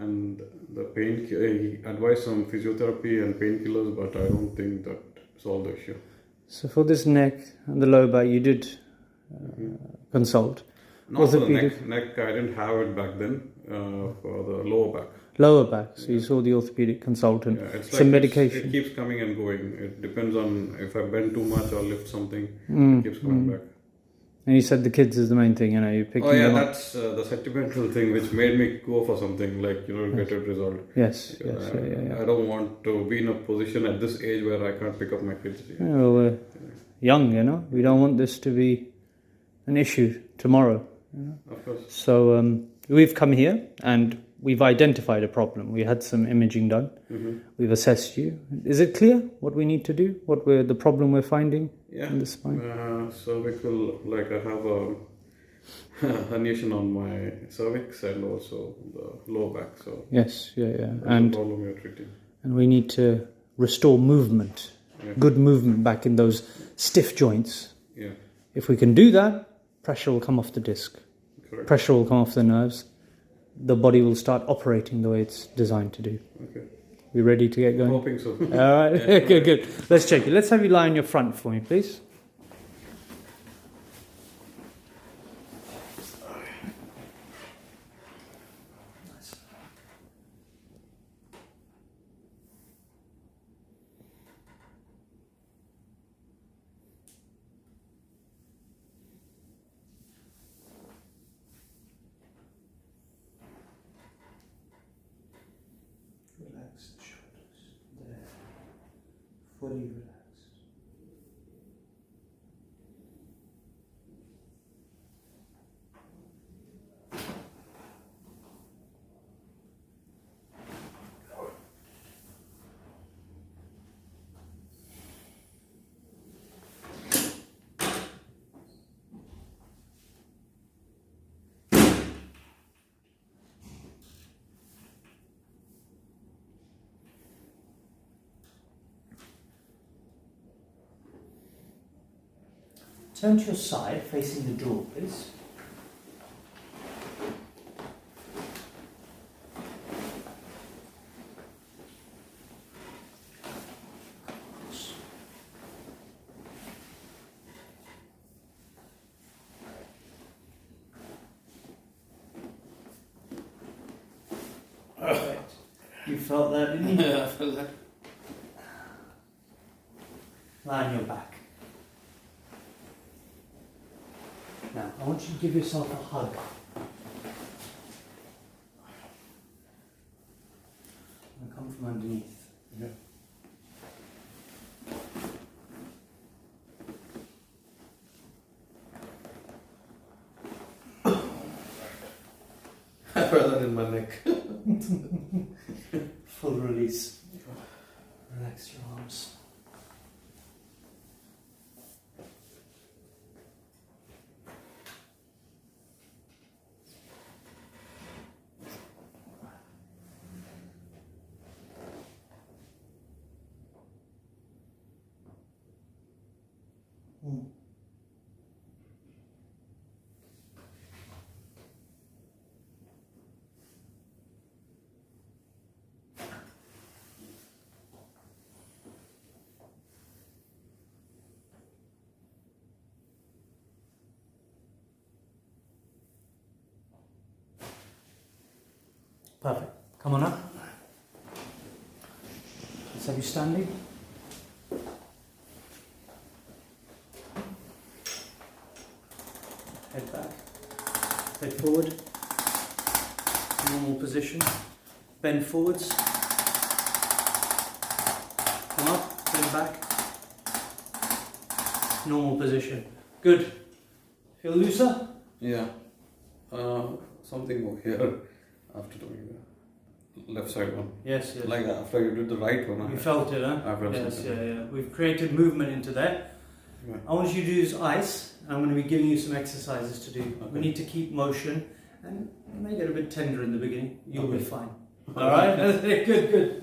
and the pain. He advised some physiotherapy and painkillers, but I don't think that solved the issue. So for this neck and the lower back, you did consult. Not for the neck. I didn't have it back then. For the lower back. Lower back. So you saw the orthopedic consultant. Yeah, it's some like medication. It keeps coming and going. It depends on if I bend too much or lift something. It keeps coming back. And you said the kids is the main thing, you're picking them up. That's the sentimental thing which made me go for something like, get it resolved. Yes, I don't want to be in a position at this age where I can't pick up my kids. Yeah, well, we're young, we don't want this to be an issue tomorrow. Of course. So we've come here and we've identified a problem. We had some imaging done. We've assessed you. Is it clear what we need to do? The problem we're finding in the spine? Cervical, like I have a herniation on my cervix and also the lower back. So yes, and the problem we're treating. And we need to restore movement, good movement back in those stiff joints. Yeah. If we can do that, pressure will come off the disc. Correct. Pressure will come off the nerves. The body will start operating the way it's designed to do. Okay. We ready to get going? I'm hoping so. All right. Good. Let's check it. Let's have you lie on your front for me, please. Relax the shoulders. There. Fully relaxed. Turn to your side, facing the door, please. Perfect. You felt that, didn't you? Yeah, I felt that. Lie on your back. Now, I want you to give yourself a hug. I'm going to come from underneath. Yeah. I felt that in my neck. Full release. Relax your arms. Perfect. Come on up. Let's have you standing. Head back. Head forward. Normal position. Bend forwards. Come up. Bend back. Normal position. Good. Feel looser? Yeah. Something over here after doing the left side one. Yes, yes. Like after you did the right one. You felt it, huh? I felt yes, something. yeah. We've created movement into that. Right. I want you to use ice. I'm going to be giving you some exercises to do. Okay. We need to keep motion, and it may get a bit tender in the beginning. You'll be fine. All right? Good, good.